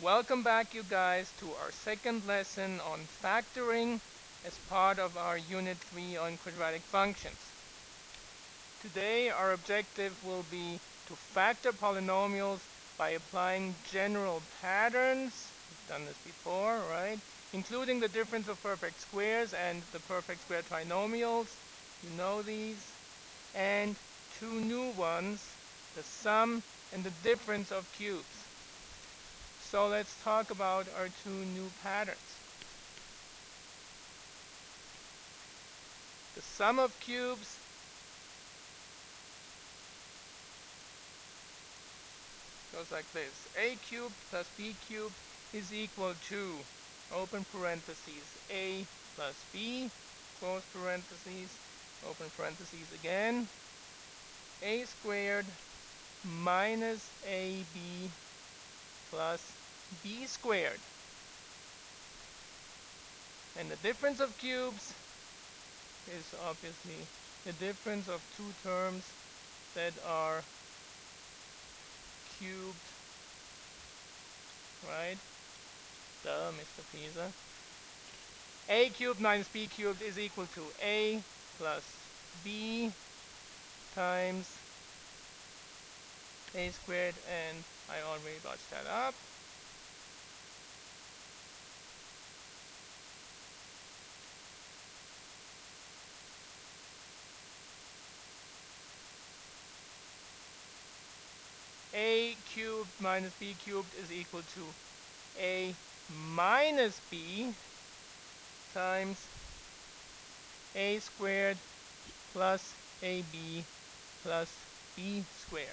Welcome back, you guys, to our second lesson on factoring as part of our Unit 3 on quadratic functions. Today, our objective will be to factor polynomials by applying general patterns. We've done this before, right? Including the difference of perfect squares and the perfect square trinomials. You know these. And two new ones, the sum and the difference of cubes. So let's talk about our two new patterns. The sum of cubes goes like this. A cubed plus B cubed is equal to, open parentheses, A plus B, close parentheses, open parentheses again, A squared minus AB plus B squared. And the difference of cubes is obviously the difference of two terms that are cubed, right? Duh, Mr. Pisa. A cubed minus B cubed is equal to A plus B times A squared, and I already botched that up. A cubed minus B cubed is equal to A minus B times A squared plus AB plus B squared.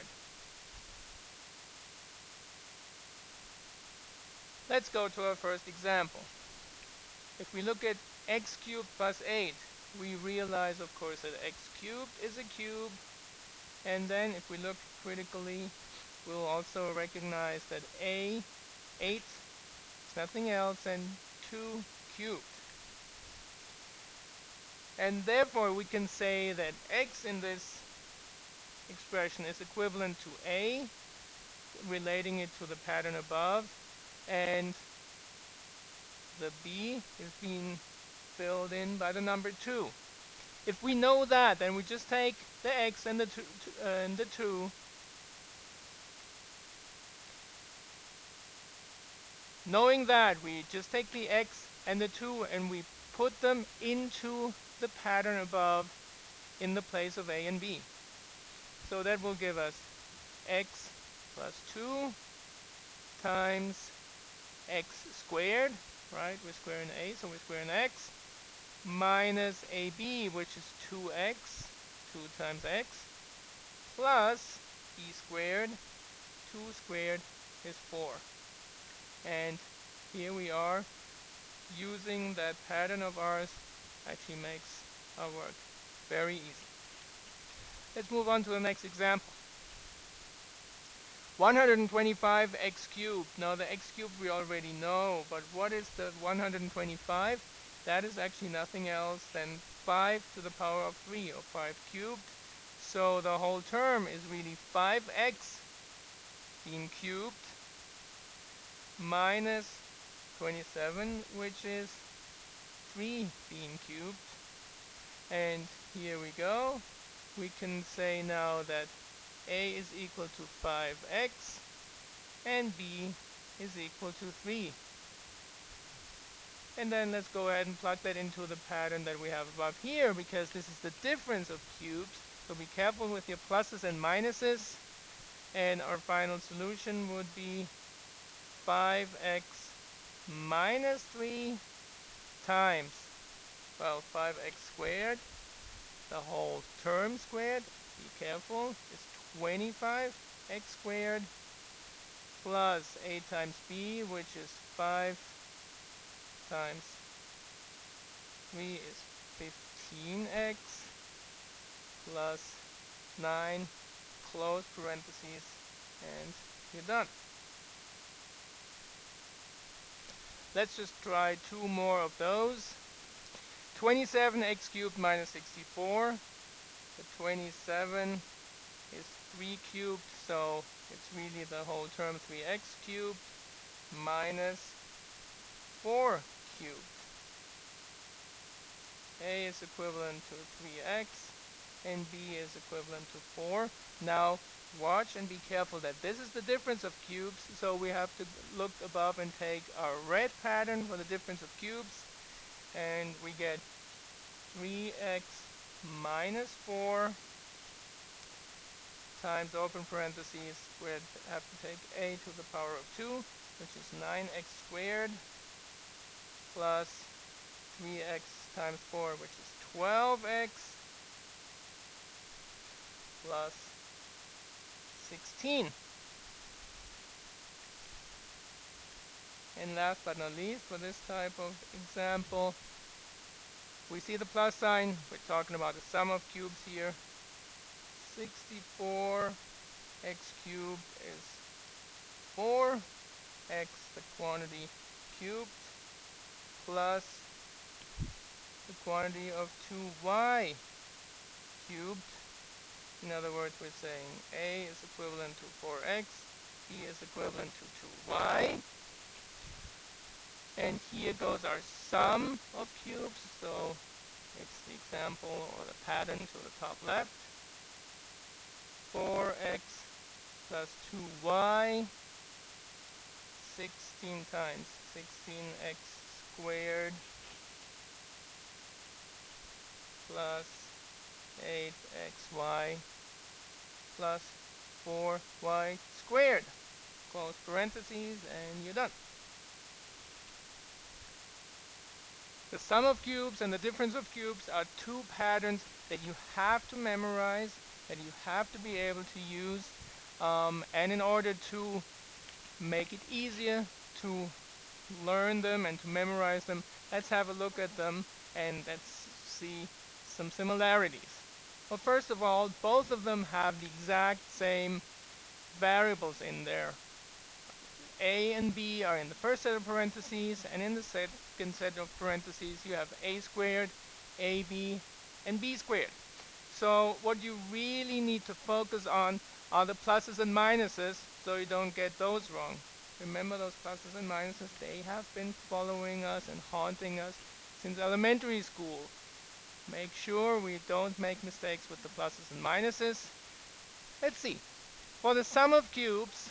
Let's go to our first example. If we look at x cubed plus 8, we realize, of course, that x cubed is a cube. And then if we look critically, we'll also recognize that 8 is nothing else than 2 cubed. And therefore, we can say that x in this expression is equivalent to A, relating it to the pattern above, and the B is being filled in by the number 2. If we know that, then we just take the x and the 2, knowing that, we just take the x and the 2 and we put them into the pattern above in the place of A and B. So that will give us x plus 2 times x squared, right? We're squaring A, so we're squaring x, minus AB, which is 2x, 2 times x, plus B squared, 2 squared is 4. And here we are, using that pattern of ours actually makes our work very easy. Let's move on to the next example. 125x cubed. Now the x cubed we already know, but what is the 125? That is actually nothing else than 5 to the power of 3, or 5 cubed. So the whole term is really 5x being cubed minus 27, which is 3 being cubed. And here we go. We can say now that A is equal to 5x and B is equal to 3. And then let's go ahead and plug that into the pattern that we have above here, because this is the difference of cubes. So be careful with your pluses and minuses. And our final solution would be 5x minus 3 times, well, 5x squared, the whole term squared, be careful, is 25x squared, plus A times B, which is 5 times 3 is 15x, plus 9, close parentheses, and you're done. Let's just try 2 more of those. 27x cubed minus 64. The 27 is 3 cubed, so it's really the whole term 3x cubed, minus 4 cubed. A is equivalent to 3x, and B is equivalent to 4. Now, watch and be careful that this is the difference of cubes, so we have to look above and take our red pattern for the difference of cubes, and we get 3x minus 4 times open parentheses, we have to take a to the power of 2, which is 9x squared, plus 3x times 4, which is 12x, plus 16. And last but not least, for this type of example, we see the plus sign. We're talking about the sum of cubes here. 64x cubed is 4x, the quantity cubed, plus the quantity of 2y cubed. In other words, we're saying a is equivalent to 4x, b is equivalent to 2y. And here goes our sum of cubes, so it's the example or the pattern to the top left. 4x plus 2y, 16 times 16x squared plus 8xy plus 4y squared. Close parentheses, and you're done. The sum of cubes and the difference of cubes are two patterns that you have to memorize, that you have to be able to use. And in order to make it easier to learn them and to memorize them, let's have a look at them and let's see some similarities. Well, first of all, both of them have the exact same variables in there. A and B are in the first set of parentheses, and in the second set of parentheses you have a squared, ab, and b squared. So what you really need to focus on are the pluses and minuses, so you don't get those wrong. Remember those pluses and minuses? They have been following us and haunting us since elementary school. Make sure we don't make mistakes with the pluses and minuses. Let's see. For the sum of cubes,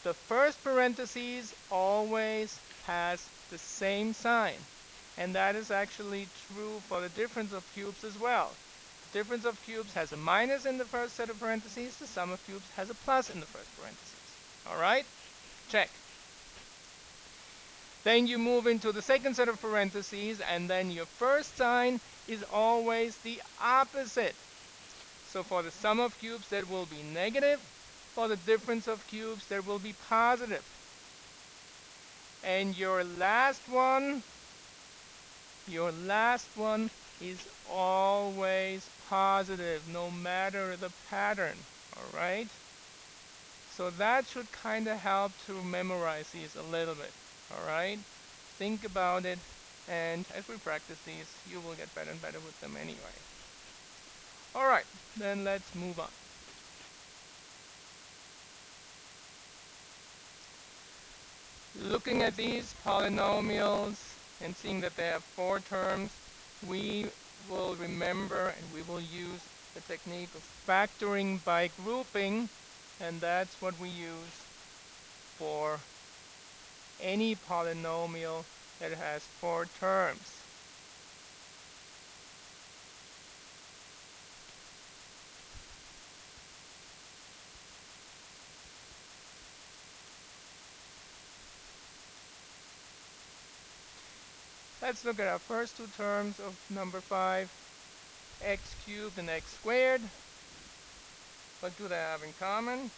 the first parentheses always has the same sign. And that is actually true for the difference of cubes as well. The difference of cubes has a minus in the first set of parentheses. The sum of cubes has a plus in the first parentheses. All right? Check. Then you move into the second set of parentheses, and then your first sign is always the opposite. So for the sum of cubes, that will be negative. For the difference of cubes, there will be positive. And your last one is always positive, no matter the pattern. All right? So that should kind of help to memorize these a little bit. All right? Think about it, and as we practice these, you will get better and better with them anyway. All right, then let's move on. Looking at these polynomials and seeing that they have 4 terms, we will remember and we will use the technique of factoring by grouping, and that's what we use for any polynomial that has 4 terms. Let's look at our first 2 terms of number 5, x cubed and x squared. What do they have in common?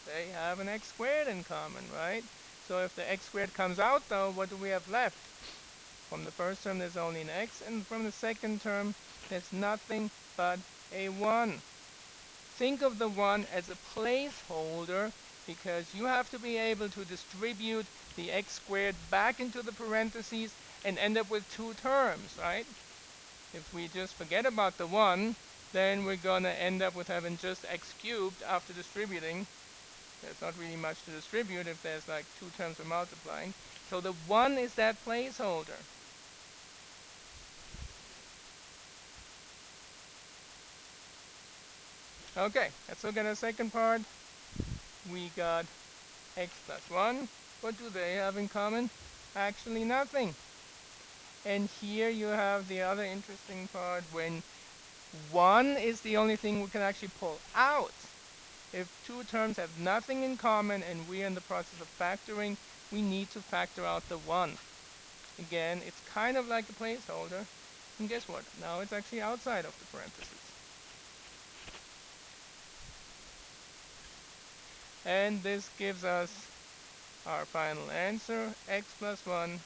They have an x squared in common, right? So if the x squared comes out, though, what do we have left? From the first term, there's only an x, and from the second term, there's nothing but a 1. Think of the 1 as a placeholder, because you have to be able to distribute the x squared back into the parentheses and end up with 2 terms, right? If we just forget about the 1, then we're going to end up with having just x cubed after distributing. There's not really much to distribute if there's like two terms we're multiplying. So the 1 is that placeholder. Okay, let's look at the second part. We got x plus 1. What do they have in common? Actually nothing. And here you have the other interesting part when 1 is the only thing we can actually pull out. If two terms have nothing in common and we're in the process of factoring, we need to factor out the 1. Again, it's kind of like a placeholder. And guess what? Now it's actually outside of the parentheses. And this gives us our final answer, x plus 1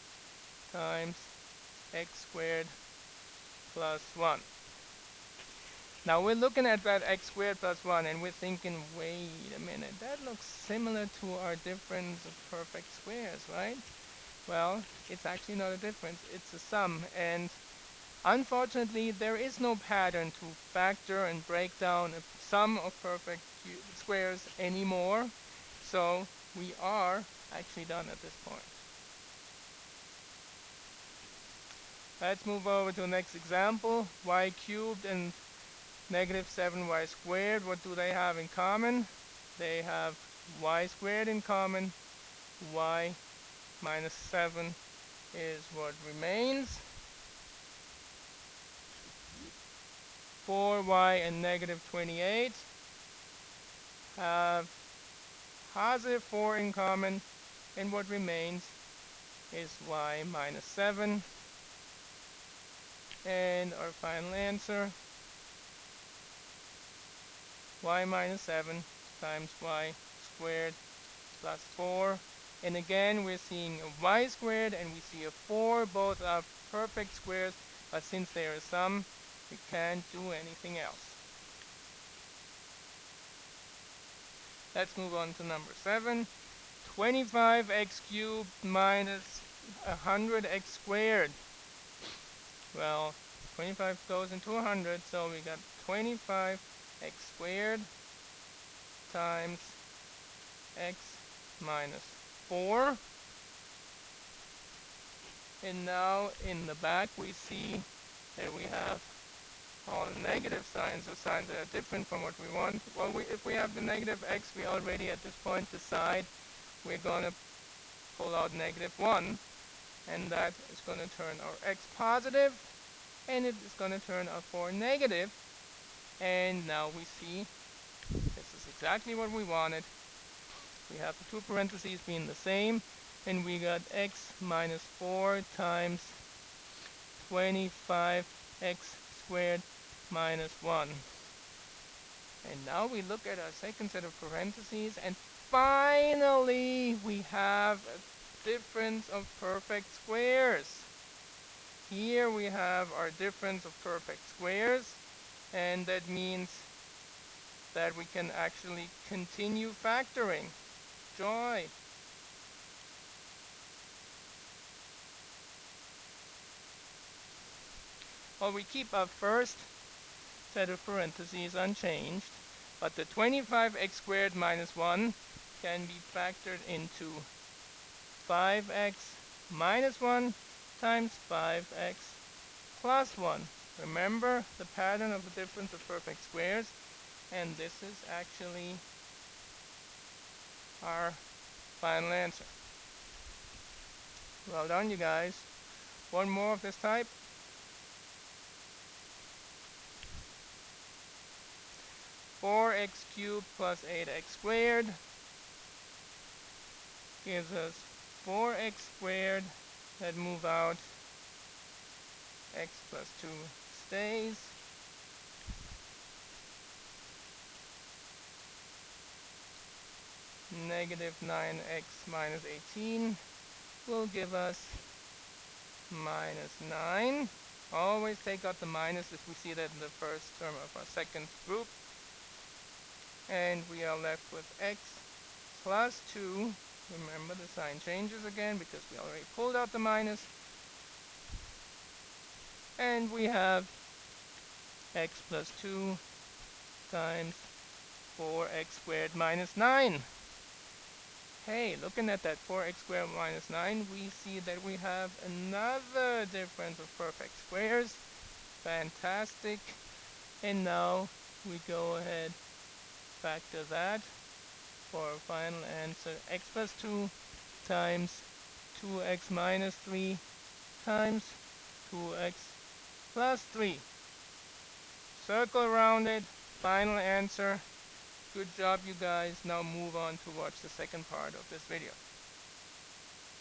times x squared plus 1. Now we're looking at that x squared plus 1 and we're thinking, wait a minute, that looks similar to our difference of perfect squares, right? Well, it's actually not a difference, it's a sum. And unfortunately, there is no pattern to factor and break down a sum of perfect squares anymore. So we are actually done at this point. Let's move over to the next example. Y cubed and negative 7y squared. What do they have in common? They have y squared in common. Y minus 7 is what remains. 4y and negative 28 have positive 4 in common, and what remains is y minus 7. And our final answer, y minus 7 times y squared plus 4. And again, we're seeing a y squared and we see a 4. Both are perfect squares, but since they are a sum, we can't do anything else. Let's move on to number 7. 25x cubed minus 100x squared. Well, 25 goes into 100, so we got 25x squared times x minus 4. And now in the back we see that we have all the negative signs, or signs that are different from what we want. Well, if we have the negative x, we already at this point decide we're going to pull out negative 1. And that is going to turn our x positive, and it is going to turn our 4 negative. And now we see this is exactly what we wanted. We have the two parentheses being the same, and we got x minus 4 times 25x squared minus 1. And now we look at our second set of parentheses, and finally we have a difference of perfect squares. Here we have our difference of perfect squares, and that means that we can actually continue factoring. Joy! Well, we keep our first set of parentheses unchanged, but the 25x squared minus 1 can be factored into 5x minus 1 times 5x plus 1. Remember the pattern of the difference of perfect squares, and this is actually our final answer. Well done, you guys. One more of this type. 4x cubed plus 8x squared gives us 4x squared. That move out. X plus 2 stays. Negative 9x minus 18 will give us minus 9. Always take out the minus if we see that in the first term of our second group. And we are left with x plus 2. Remember, the sign changes again because we already pulled out the minus. And we have x plus 2 times 4x squared minus 9. hey, looking at that 4x squared minus 9, we see that we have another difference of perfect squares. Fantastic. And now we go ahead, factor that for our final answer. X plus 2 times 2x minus 3 times 2x plus 3. Circle around it. Final answer. Good job, you guys. Now move on to watch the second part of this video.